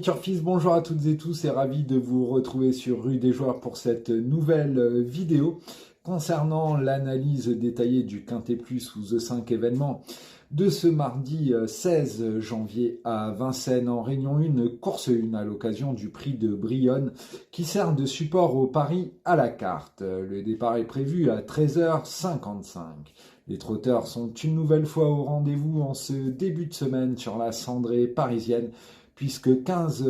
Turfis, bonjour à toutes et tous et ravi de vous retrouver sur Rue des Joueurs pour cette nouvelle vidéo concernant l'analyse détaillée du Quintet Plus ou The 5 événements de ce mardi 16 janvier à Vincennes en Réunion 1, course 1 à l'occasion du prix de Brionne qui sert de support au pari à la carte. Le départ est prévu à 13h55. Les trotteurs sont une nouvelle fois au rendez-vous en ce début de semaine sur la cendrée parisienne, puisque 15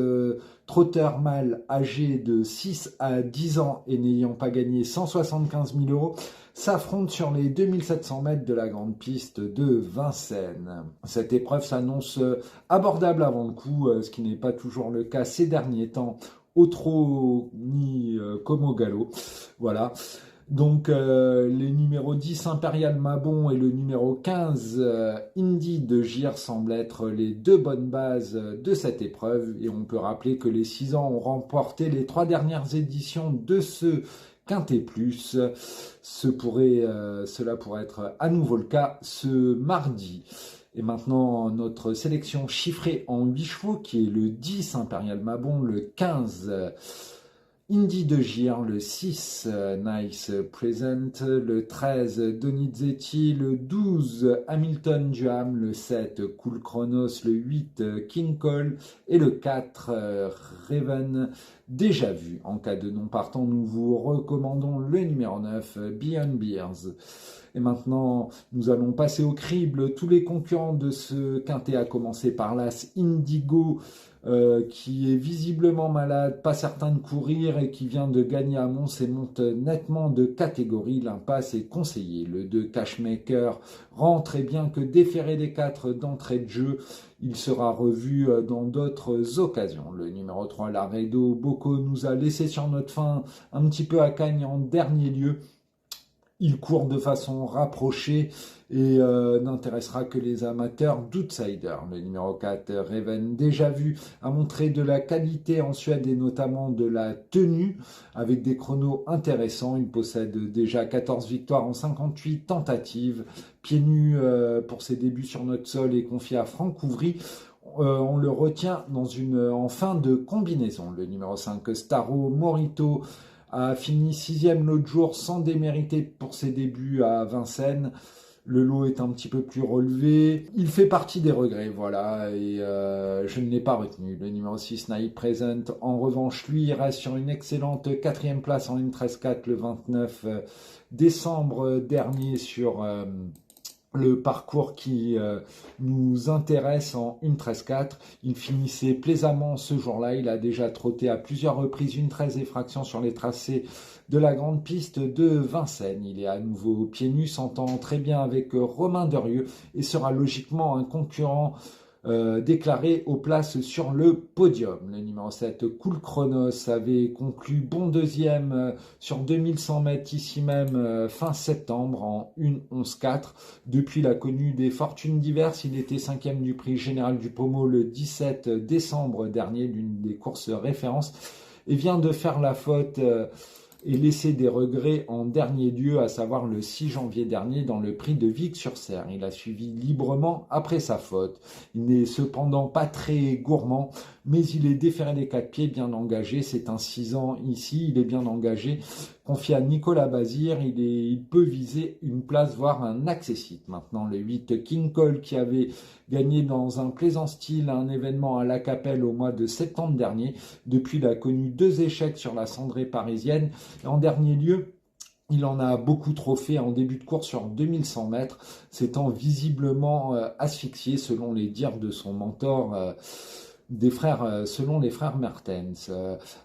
trotteurs mâles âgés de 6 à 10 ans et n'ayant pas gagné 175 000 euros s'affrontent sur les 2700 mètres de la grande piste de Vincennes. Cette épreuve s'annonce abordable avant le coup, ce qui n'est pas toujours le cas ces derniers temps, au trot ni comme au galop. Voilà. Donc les numéros 10 Impérial Mabon et le numéro 15 Indy de Gir semblent être les deux bonnes bases de cette épreuve, et on peut rappeler que les 6 ans ont remporté les 3 dernières éditions de ce Quintet Plus. Cela pourrait être à nouveau le cas ce mardi. Et maintenant, notre sélection chiffrée en 8 chevaux, qui est le 10 Impérial Mabon, le 15 Indy de Gir, le 6 Nice Present, le 13 Donizetti, le 12 Hamilton Duham, le 7 Cool Chronos, le 8 King Cole et le 4 Raven déjà vu. En cas de non partant, nous vous recommandons le numéro 9 Beyond Beers. Et maintenant, nous allons passer au crible tous les concurrents de ce quintet, à commencer par l'As Indigo, qui est visiblement malade, pas certain de courir et qui vient de gagner à Mons et monte nettement de catégorie. L'impasse est conseillée. Le 2 Cashmaker rentre, et bien que déféré des 4 d'entrée de jeu, il sera revu dans d'autres occasions. Le numéro 3 Laredo Bocco nous a laissé sur notre faim un petit peu à Cagnes en dernier lieu. Il court de façon rapprochée et n'intéressera que les amateurs d'outsiders. Le numéro 4, Raven, déjà vu, a montré de la qualité en Suède et notamment de la tenue avec des chronos intéressants. Il possède déjà 14 victoires en 58 tentatives. Pieds nus pour ses débuts sur notre sol et confié à Franck Ouvry. On le retient en fin de combinaison. Le numéro 5, Staro Morito, a fini 6e l'autre jour sans démériter pour ses débuts à Vincennes. Le lot est un petit peu plus relevé. Il fait partie des regrets, voilà, et je ne l'ai pas retenu. Le numéro 6, Night Present, en revanche, lui, il reste sur une excellente 4e place en 1.13.4 le 29 décembre dernier sur le parcours qui nous intéresse en 1.13.4. Il finissait plaisamment ce jour-là. Il a déjà trotté à plusieurs reprises 1.13 et fraction sur les tracés de la grande piste de Vincennes. Il est à nouveau pieds nus, s'entend très bien avec Romain Derieux et sera logiquement un concurrent déclaré aux places sur le podium. Le numéro 7, Cool Chronos, avait conclu bon deuxième sur 2100 mètres ici même fin septembre en 1.11.4. Depuis, il a connu des fortunes diverses. Il était 5e du prix général du Pommeau le 17 décembre dernier, l'une des courses références, et vient de faire la faute et laisser des regrets en dernier lieu, à savoir le 6 janvier dernier dans le prix de Vic-sur-Serre. Il a suivi librement après sa faute. Il n'est cependant pas très gourmand, mais il est déféré des 4 pieds, bien engagé. C'est un 6 ans ici, il est bien engagé. Confié à Nicolas Bazir, il peut viser une place, voire un accessite. Maintenant, le 8 King Cole, qui avait gagné dans un plaisant style un événement à La Capelle au mois de septembre dernier. Depuis, il a connu 2 échecs sur la cendrée parisienne. Et en dernier lieu, il en a beaucoup trop fait en début de course sur 2100 mètres, s'étant visiblement asphyxié selon les dires de son mentor, selon les frères Mertens.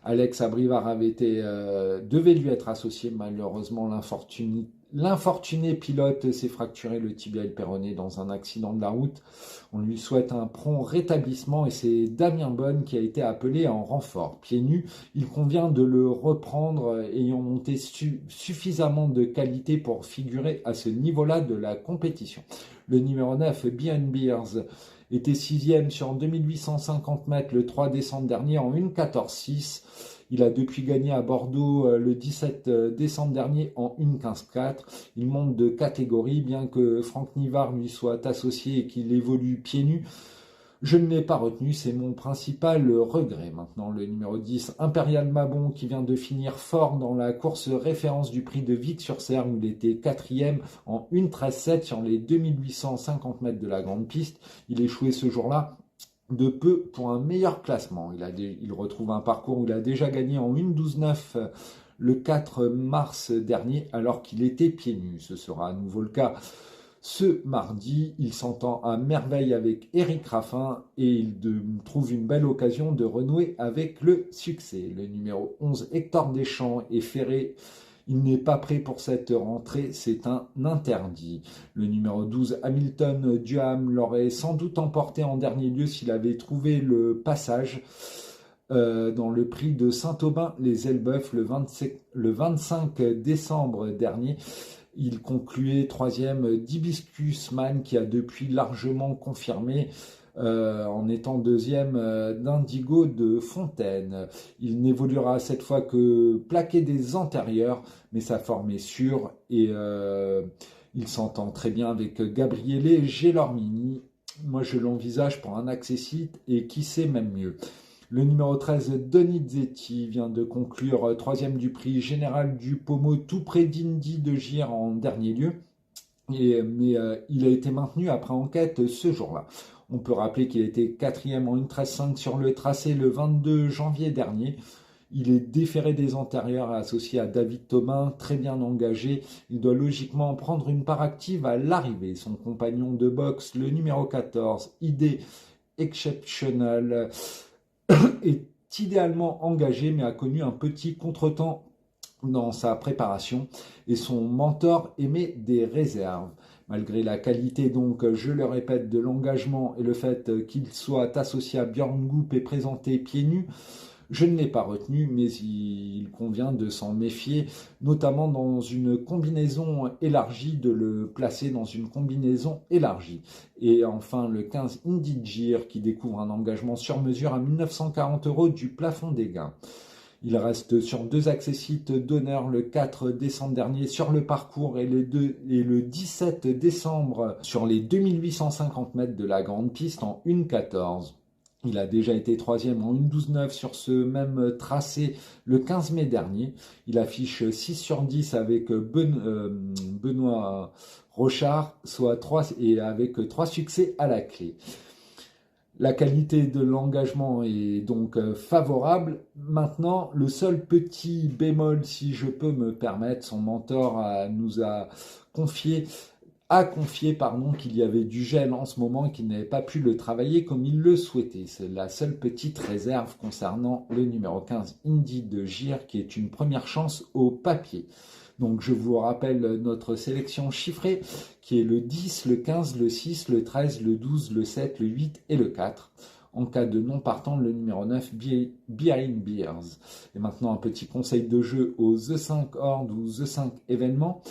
Alex Abrivard devait lui être associé. Malheureusement, l'infortuné pilote s'est fracturé le tibia et le péroné dans un accident de la route. On lui souhaite un prompt rétablissement et c'est Damien Bonne qui a été appelé en renfort. Pieds nus, il convient de le reprendre, ayant monté suffisamment de qualité pour figurer à ce niveau-là de la compétition. Le numéro 9, Beyond Beers, était 6e sur 2850 mètres le 3 décembre dernier en 1.14.6. Il a depuis gagné à Bordeaux le 17 décembre dernier en 1.15.4. Il monte de catégorie, bien que Franck Nivard lui soit associé et qu'il évolue pieds nus. Je ne l'ai pas retenu, c'est mon principal regret. Maintenant, le numéro 10, Impérial Mabon, qui vient de finir fort dans la course référence du prix de Vic-sur-Seine, où il était quatrième en 1:13,7 sur les 2850 mètres de la grande piste. Il échouait ce jour-là de peu pour un meilleur classement. Il retrouve un parcours où il a déjà gagné en 1:12,9 le 4 mars dernier, alors qu'il était pieds nus. Ce sera à nouveau le cas ce mardi. Il s'entend à merveille avec Eric Raffin et il trouve une belle occasion de renouer avec le succès. Le numéro 11, Hector Deschamps, est ferré. Il n'est pas prêt pour cette rentrée, c'est un interdit. Le numéro 12, Hamilton Duham, l'aurait sans doute emporté en dernier lieu s'il avait trouvé le passage dans le prix de Saint-Aubin-les-Elbeuf le 25 décembre dernier. Il concluait troisième d'Hibiscus Man, qui a depuis largement confirmé en étant deuxième d'Indigo de Fontaine. Il n'évoluera cette fois que plaqué des antérieurs, mais sa forme est sûre et il s'entend très bien avec Gabriele Gelormini. Moi, je l'envisage pour un accessite et qui sait même mieux. Le numéro 13, Donizetti, vient de conclure troisième du prix général du Pommeau, tout près d'Indy de Gire en dernier lieu. Mais il a été maintenu après enquête ce jour-là. On peut rappeler qu'il a été quatrième en 1:13,5 sur le tracé le 22 janvier dernier. Il est déféré des antérieurs associé à David Thomas, très bien engagé. Il doit logiquement prendre une part active à l'arrivée. Son compagnon de boxe, le numéro 14, ID Exceptional, est idéalement engagé, mais a connu un petit contretemps dans sa préparation et son mentor émet des réserves. Malgré la qualité, donc, je le répète, de l'engagement et le fait qu'il soit associé à Björn Goop et présenté pieds nus, je ne l'ai pas retenu, mais il convient de s'en méfier, notamment dans une combinaison élargie, de le placer dans une combinaison élargie. Et enfin, le 15 Indy Gire, qui découvre un engagement sur mesure à 1940 € du plafond des gains. Il reste sur deux accessites d'honneur le 4 décembre dernier sur le parcours et le 17 décembre sur les 2850 mètres de la grande piste en 1:14. Il a déjà été troisième en 1:12,9 sur ce même tracé le 15 mai dernier. Il affiche 6 sur 10 avec Benoît Rochard, soit 3, et avec 3 succès à la clé. La qualité de l'engagement est donc favorable. Maintenant, le seul petit bémol, si je peux me permettre, son mentor nous a confié qu'il y avait du gel en ce moment et qu'il n'avait pas pu le travailler comme il le souhaitait. C'est la seule petite réserve concernant le numéro 15 Indy de Gire, qui est une première chance au papier. Donc je vous rappelle notre sélection chiffrée qui est le 10, le 15, le 6, le 13, le 12, le 7, le 8 et le 4. En cas de non partant, le numéro 9, Behind Beers. Et maintenant un petit conseil de jeu aux The 5 Horde ou The 5 événements.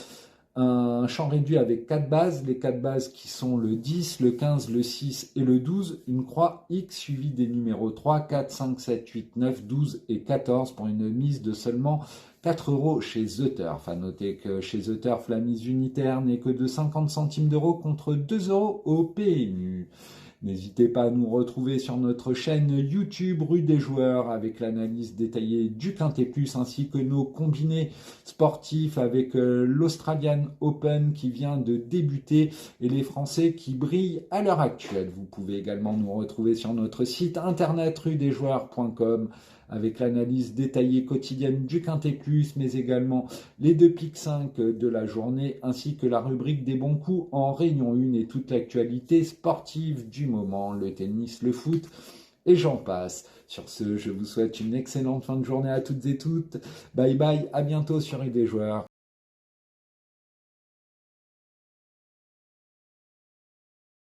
Un champ réduit avec 4 bases, les 4 bases qui sont le 10, le 15, le 6 et le 12, une croix X suivie des numéros 3, 4, 5, 7, 8, 9, 12 et 14 pour une mise de seulement 4 € chez The Turf. À noter que chez The Turf, la mise unitaire n'est que de 50 centimes d'euros contre 2 € au PMU. N'hésitez pas à nous retrouver sur notre chaîne YouTube Rue des Joueurs avec l'analyse détaillée du Quintet Plus ainsi que nos combinés sportifs avec l'Australian Open qui vient de débuter et les Français qui brillent à l'heure actuelle. Vous pouvez également nous retrouver sur notre site internet rudesjoueurs.com avec l'analyse détaillée quotidienne du Quintet Plus, mais également les 2 piques 5 de la journée, ainsi que la rubrique des bons coups en Réunion 1 et toute l'actualité sportive du moment, le tennis, le foot, et j'en passe. Sur ce, je vous souhaite une excellente fin de journée à toutes et toutes. Bye bye, à bientôt sur Rue des Joueurs.